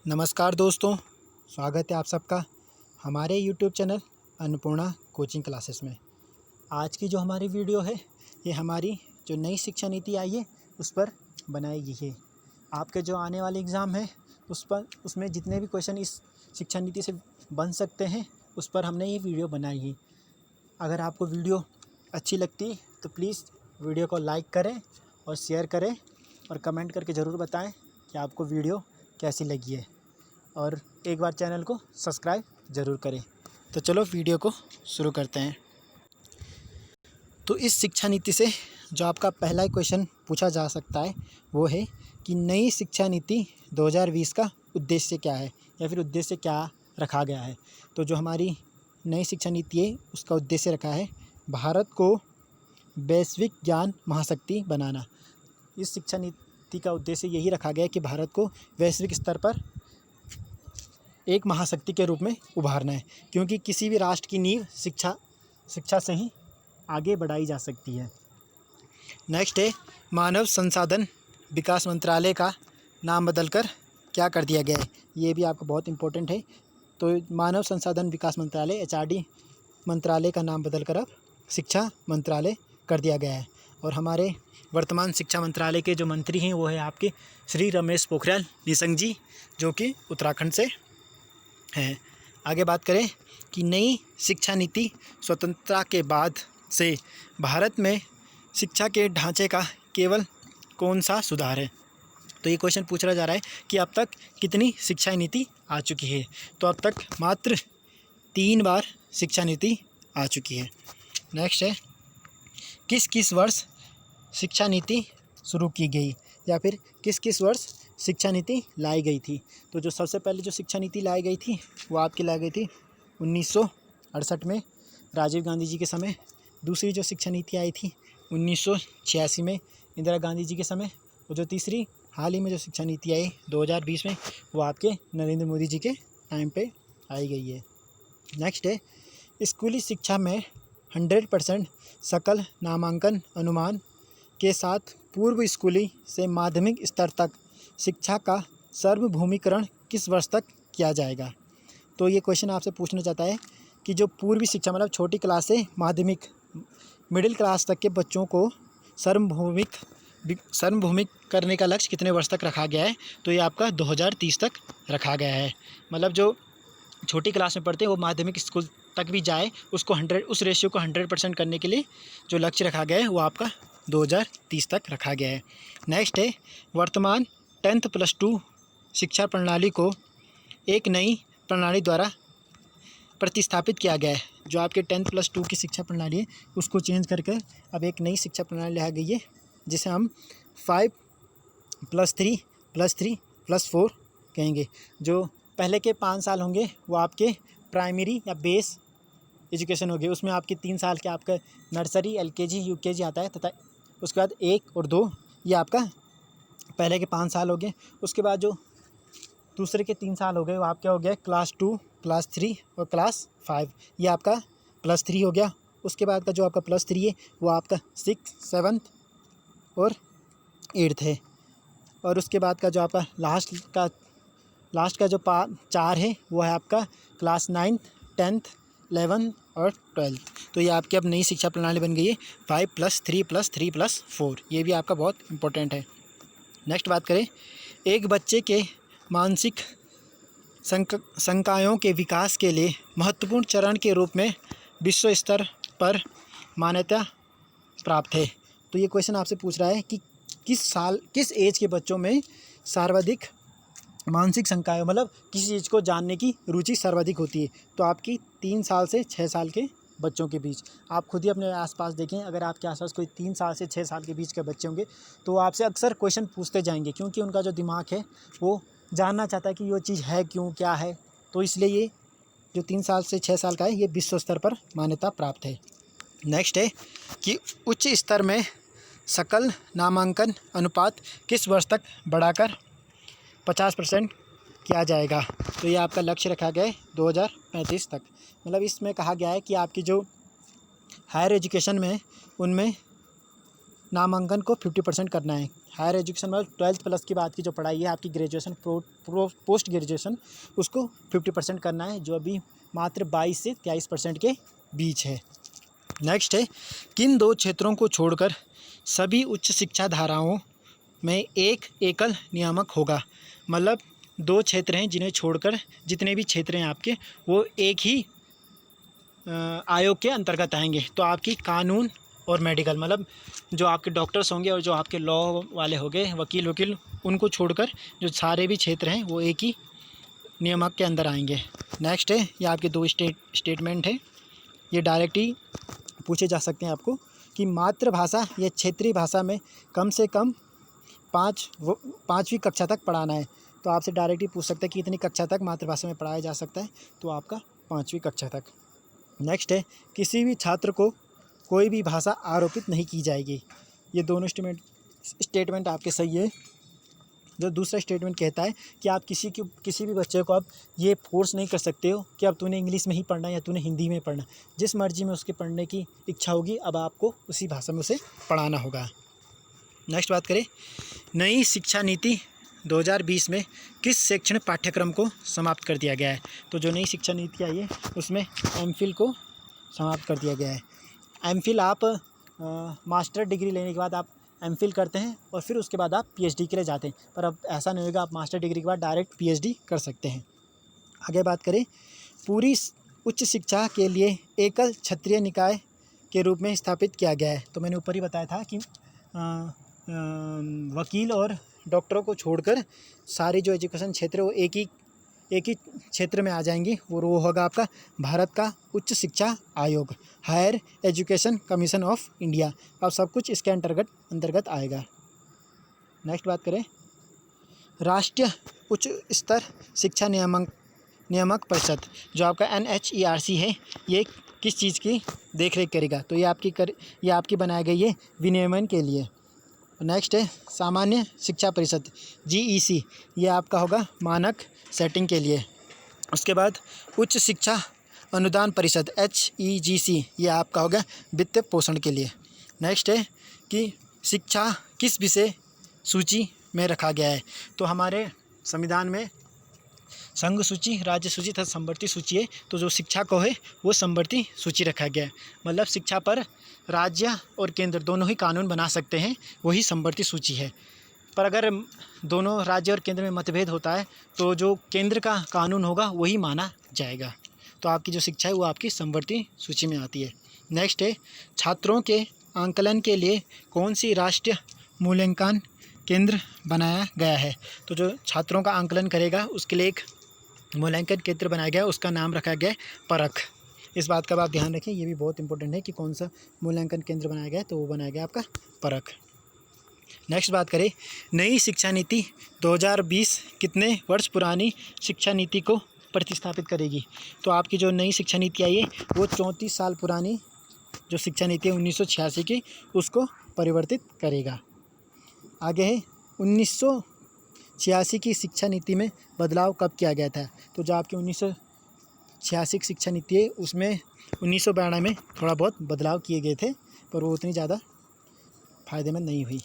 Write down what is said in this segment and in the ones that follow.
नमस्कार दोस्तों, स्वागत है आप सबका हमारे YouTube channel Annapurna coaching classes में। आज की जो हमारी वीडियो है ये हमारी जो नई शिक्षा नीति आई है उस पर बनाई गई है। आपके जो आने वाले एग्ज़ाम है उसमें जितने भी क्वेश्चन इस शिक्षा नीति से बन सकते हैं उस पर हमने ये वीडियो बनाई है। अगर आपको वीडियो अच्छी लगती तो प्लीज़ वीडियो को लाइक करें और शेयर करें और कमेंट करके ज़रूर बताएं कि आपको वीडियो कैसी लगी है, और एक बार चैनल को सब्सक्राइब ज़रूर करें। तो चलो वीडियो को शुरू करते हैं। तो इस शिक्षा नीति से जो आपका पहला क्वेश्चन पूछा जा सकता है वो है कि नई शिक्षा नीति 2020 का उद्देश्य क्या है, या फिर उद्देश्य क्या रखा गया है। तो जो हमारी नई शिक्षा नीति है उसका उद्देश्य रखा है भारत को वैश्विक ज्ञान महाशक्ति बनाना। इस शिक्षा नीति का उद्देश्य यही रखा गया है कि भारत को वैश्विक स्तर पर एक महाशक्ति के रूप में उभारना है, क्योंकि किसी भी राष्ट्र की नींव शिक्षा से ही आगे बढ़ाई जा सकती है। नेक्स्ट है मानव संसाधन विकास मंत्रालय का नाम बदलकर क्या कर दिया गया है। ये भी आपको बहुत इम्पोर्टेंट है। तो मानव संसाधन विकास मंत्रालय HRD मंत्रालय का नाम बदलकर अब शिक्षा मंत्रालय कर दिया गया है। और हमारे वर्तमान शिक्षा मंत्रालय के जो मंत्री हैं वो है आपके श्री रमेश पोखरियाल निशंक जी, जो कि उत्तराखंड से हैं। आगे बात करें कि नई शिक्षा नीति स्वतंत्रता के बाद से भारत में शिक्षा के ढांचे का केवल कौन सा सुधार है। तो ये क्वेश्चन पूछा जा रहा है कि अब तक कितनी शिक्षा नीति आ चुकी है। तो अब तक मात्र 3 बार शिक्षा नीति आ चुकी है। नेक्स्ट है किस वर्ष शिक्षा नीति शुरू की गई, या फिर किस वर्ष शिक्षा नीति लाई गई थी। तो जो सबसे पहले जो शिक्षा नीति लाई गई थी वो आपकी लाई गई थी 1968 में राजीव गांधी जी के समय। दूसरी जो शिक्षा नीति आई थी 1986 में इंदिरा गांधी जी के समय। और जो तीसरी हाल ही में जो शिक्षा नीति आई 2020 में वो आपके नरेंद्र मोदी जी के टाइम पे आई गई है। नेक्स्ट है स्कूली शिक्षा में 100% सकल नामांकन अनुमान के साथ पूर्व स्कूली से माध्यमिक स्तर तक शिक्षा का सार्वभौमिकरण किस वर्ष तक किया जाएगा। तो ये क्वेश्चन आपसे पूछना चाहता है कि जो पूर्वी शिक्षा मतलब छोटी क्लास से माध्यमिक मिडिल क्लास तक के बच्चों को सार्वभौमिक करने का लक्ष्य कितने वर्ष तक रखा गया है। तो ये आपका 2030 तक रखा गया है। मतलब जो छोटी क्लास में पढ़ते हैं वो माध्यमिक स्कूल तक भी जाए उसको उस रेशियो को 100% करने के लिए जो लक्ष्य रखा गया है वो आपका 2030 तक रखा गया है। नेक्स्ट है वर्तमान 10th + 2 शिक्षा प्रणाली को एक नई प्रणाली द्वारा प्रतिस्थापित किया गया है। जो आपके 10th + 2 की शिक्षा प्रणाली है उसको चेंज करके अब एक नई शिक्षा प्रणाली लाई गई है, जिसे हम 5+3+3+4 कहेंगे। जो पहले के 5 साल होंगे वो आपके प्राइमरी या बेस एजुकेशन होगी, उसमें आपके 3 साल के आपका नर्सरी LKG UKG आता है, तथा उसके बाद 1 और 2 ये आपका पहले के 5 साल हो गए। उसके बाद जो दूसरे के 3 साल हो गए वो आपके हो गया क्लास 2, क्लास 3 और क्लास 5, ये आपका +3 हो गया। उसके बाद का जो आपका +3 है वो आपका 6th 7th और 8th है। और उसके बाद का जो आपका लास्ट का जो 4 है वो है आपका क्लास 9th 10th 11th और 12th। तो ये आपकी अब नई शिक्षा प्रणाली बन गई है 5+3+3+4। ये भी आपका बहुत इम्पोर्टेंट है। नेक्स्ट बात करें एक बच्चे के मानसिक संकायों के विकास के लिए महत्वपूर्ण चरण के रूप में विश्व स्तर पर मान्यता प्राप्त है। तो ये क्वेश्चन आपसे पूछ रहा है कि किस एज के बच्चों में सर्वाधिक मानसिक संकाय मतलब किसी चीज़ को जानने की रुचि सर्वाधिक होती है। तो आपकी 3 साल से 6 साल के बच्चों के बीच। आप खुद ही अपने आसपास देखें, अगर आपके आसपास कोई 3 साल से 6 साल के बीच के बच्चे होंगे तो आपसे अक्सर क्वेश्चन पूछते जाएंगे, क्योंकि उनका जो दिमाग है वो जानना चाहता है कि ये चीज़ है क्यों, क्या है। तो इसलिए ये जो 3 साल से 6 साल का है ये विश्व स्तर पर मान्यता प्राप्त है। नेक्स्ट है कि उच्च स्तर में सकल नामांकन अनुपात किस वर्ष तक बढ़ाकर 50% किया जाएगा। तो ये आपका लक्ष्य रखा गया है 2035 तक। मतलब इसमें कहा गया है कि आपकी जो हायर एजुकेशन में उनमें नामांकन को 50% करना है। हायर एजुकेशन मतलब 12th प्लस के बाद की जो पढ़ाई है आपकी ग्रेजुएशन पोस्ट ग्रेजुएशन, उसको 50% करना है, जो अभी मात्र 22 से 23% के बीच है। नेक्स्ट है, किन 2 क्षेत्रों को छोड़कर सभी उच्च शिक्षा धाराओं में एक एकल नियामक होगा। मतलब 2 क्षेत्र हैं जिन्हें छोड़कर जितने भी क्षेत्र हैं आपके, वो एक ही आयोग के अंतर्गत आएंगे। तो आपकी कानून और मेडिकल, मतलब जो आपके डॉक्टर्स होंगे और जो आपके लॉ वाले होंगे, वकील, उनको छोड़कर जो सारे भी क्षेत्र हैं वो एक ही नियामक के अंदर आएंगे। नेक्स्ट है, ये आपके 2 स्टेटमेंट है, ये डायरेक्ट ही पूछे जा सकते हैं आपको कि मातृभाषा या क्षेत्रीय भाषा में कम से कम 5वीं कक्षा तक पढ़ाना है। तो आपसे डायरेक्ट ही पूछ सकते हैं कि कितनी कक्षा तक मातृभाषा में पढ़ाया जा सकता है, तो आपका 5वीं कक्षा तक। नेक्स्ट है, किसी भी छात्र को कोई भी भाषा आरोपित नहीं की जाएगी। ये दोनों स्टेटमेंट आपके सही है। जो दूसरा स्टेटमेंट कहता है कि आप किसी भी बच्चे को आप ये फोर्स नहीं कर सकते हो कि अब तूने इंग्लिश में ही पढ़ना है या तूने हिंदी में पढ़ना, जिस मर्जी में उसके पढ़ने की इच्छा होगी, अब आपको उसी भाषा में उसे पढ़ाना होगा। नेक्स्ट बात करें, नई शिक्षा नीति 2020 में किस शैक्षणिक पाठ्यक्रम को समाप्त कर दिया गया है। तो जो नई शिक्षा नीति आई है उसमें एमफिल को समाप्त कर दिया गया है। एमफिल आप मास्टर डिग्री लेने के बाद आप एमफिल करते हैं और फिर उसके बाद आप पीएचडी के लिए जाते हैं, पर अब ऐसा नहीं होगा, आप मास्टर डिग्री के बाद डायरेक्ट पीएचडी कर सकते हैं। आगे बात करें, पूरी उच्च शिक्षा के लिए एकल क्षत्रिय निकाय के रूप में स्थापित किया गया है। तो मैंने ऊपर ही बताया था कि वकील और डॉक्टरों को छोड़कर सारे जो एजुकेशन क्षेत्र है वो एक ही क्षेत्र में आ जाएंगे। वो होगा आपका भारत का उच्च शिक्षा आयोग, higher education commission of India. अब सब कुछ इसके अंतर्गत आएगा। नेक्स्ट बात करें, राष्ट्रीय उच्च स्तर शिक्षा नियामक परिषद जो आपका NHERC है, ये किस चीज़ की देखरेख करेगा। तो ये आपकी बनाई गई है विनियमन के लिए। नेक्स्ट है, सामान्य शिक्षा परिषद GEC, ये आपका होगा मानक सेटिंग के लिए। उसके बाद उच्च शिक्षा अनुदान परिषद HEGC, ये आपका होगा वित्त पोषण के लिए। नेक्स्ट है कि शिक्षा किस विषय सूची में रखा गया है। तो हमारे संविधान में संघ सूची, राज्य सूची तथा समवर्ती सूची है। तो जो शिक्षा को है वो समवर्ती सूची रखा गया है। मतलब शिक्षा पर राज्य और केंद्र दोनों ही कानून बना सकते हैं, वही समवर्ती सूची है। पर अगर दोनों राज्य और केंद्र में मतभेद होता है तो जो केंद्र का कानून होगा वही माना जाएगा। तो आपकी जो शिक्षा है वो आपकी समवर्ती सूची में आती है। नेक्स्ट है, छात्रों के आंकलन के लिए कौन सी राष्ट्रीय मूल्यांकन केंद्र बनाया गया है। तो जो छात्रों का आंकलन करेगा उसके लिए एक मूल्यांकन केंद्र बनाया गया है, उसका नाम रखा गया है परख। इस बात का आप ध्यान रखें, ये भी बहुत इंपॉर्टेंट है कि कौन सा मूल्यांकन केंद्र बनाया गया है। तो वो बनाया गया आपका परख। नेक्स्ट बात करें, नई शिक्षा नीति 2020 कितने वर्ष पुरानी शिक्षा नीति को प्रतिस्थापित करेगी। तो आपकी जो नई शिक्षा नीति आई है वो 34 साल पुरानी जो शिक्षा नीति है 1986 की, उसको परिवर्तित करेगा। आगे है, 1986 की शिक्षा नीति में बदलाव कब किया गया था। तो जो आपकी 1986 की शिक्षा नीति है उसमें 1992 में थोड़ा बहुत बदलाव किए गए थे, पर वो उतनी ज़्यादा फ़ायदेमंद नहीं हुई।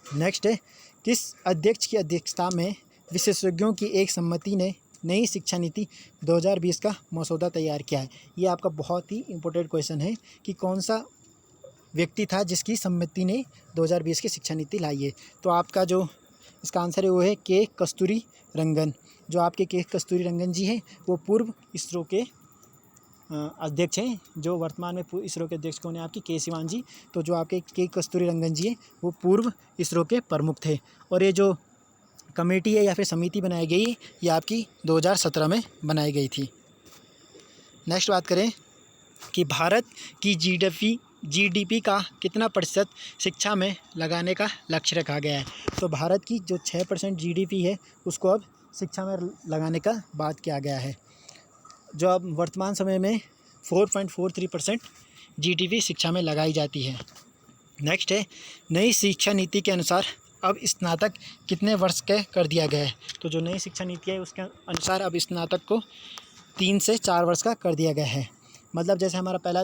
नेक्स्ट है, किस अध्यक्ष की अध्यक्षता में विशेषज्ञों की एक समिति ने नई शिक्षा नीति 2020 का मसौदा तैयार किया है। ये आपका बहुत ही इम्पोर्टेंट क्वेश्चन है कि कौन सा व्यक्ति था जिसकी समिति ने 2020 की शिक्षा नीति लाई है। तो आपका जो इसका आंसर है वो है के कस्तूरी रंगन। जो आपके के कस्तूरी रंगन जी हैं वो पूर्व इसरो के अध्यक्ष हैं। जो वर्तमान में इसरो के अध्यक्ष कौन है, आपकी के सिवान जी। तो जो आपके के कस्तूरी रंगन जी हैं वो पूर्व इसरो के प्रमुख थे। और ये जो कमेटी है या फिर समिति बनाई गई है ये आपकी 2017 में बनाई गई थी। नेक्स्ट बात करें कि भारत की जीडीपी का कितना प्रतिशत शिक्षा में लगाने का लक्ष्य रखा गया है। तो भारत की जो 6% जीडीपी है उसको अब शिक्षा में लगाने का बात किया गया है। जो अब वर्तमान समय में 4.43% जीडीपी शिक्षा में लगाई जाती है। नेक्स्ट है, नई शिक्षा नीति के अनुसार अब स्नातक कितने वर्ष के कर दिया गया है। तो जो नई शिक्षा नीति है उसके अनुसार अब स्नातक को 3 से 4 वर्ष का कर दिया गया है। मतलब जैसे हमारा पहला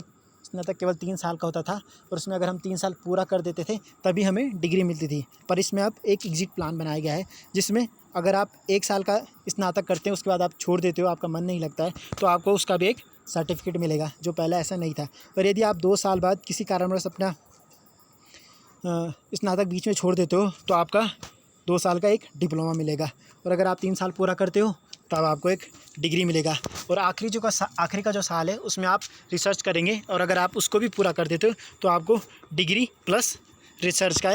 स्नातक केवल 3 साल का होता था और उसमें अगर हम 3 साल पूरा कर देते थे तभी हमें डिग्री मिलती थी। पर इसमें अब एक एग्ज़िट प्लान बनाया गया है, जिसमें अगर आप 1 साल का स्नातक करते हैं, उसके बाद आप छोड़ देते हो, आपका मन नहीं लगता है, तो आपको उसका भी एक सर्टिफिकेट मिलेगा, जो पहले ऐसा नहीं था। और यदि आप 2 साल बाद किसी कारणवश अपना स्नातक बीच में छोड़ देते हो तो आपका 2 साल का एक डिप्लोमा मिलेगा। और अगर आप 3 साल पूरा करते हो तब आपको एक डिग्री मिलेगा। और आखिरी का जो साल है उसमें आप रिसर्च करेंगे, और अगर आप उसको भी पूरा कर देते हो तो आपको डिग्री प्लस रिसर्च का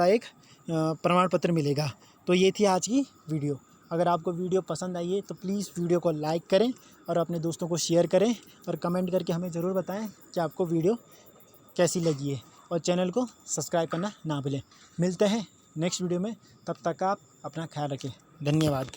एक प्रमाण पत्र मिलेगा। तो ये थी आज की वीडियो। अगर आपको वीडियो पसंद आई है तो प्लीज़ वीडियो को लाइक करें और अपने दोस्तों को शेयर करें, और कमेंट करके हमें ज़रूर बताएं कि आपको वीडियो कैसी लगी है, और चैनल को सब्सक्राइब करना ना भूलें। मिलते हैं नेक्स्ट वीडियो में, तब तक आप अपना ख्याल रखें। धन्यवाद।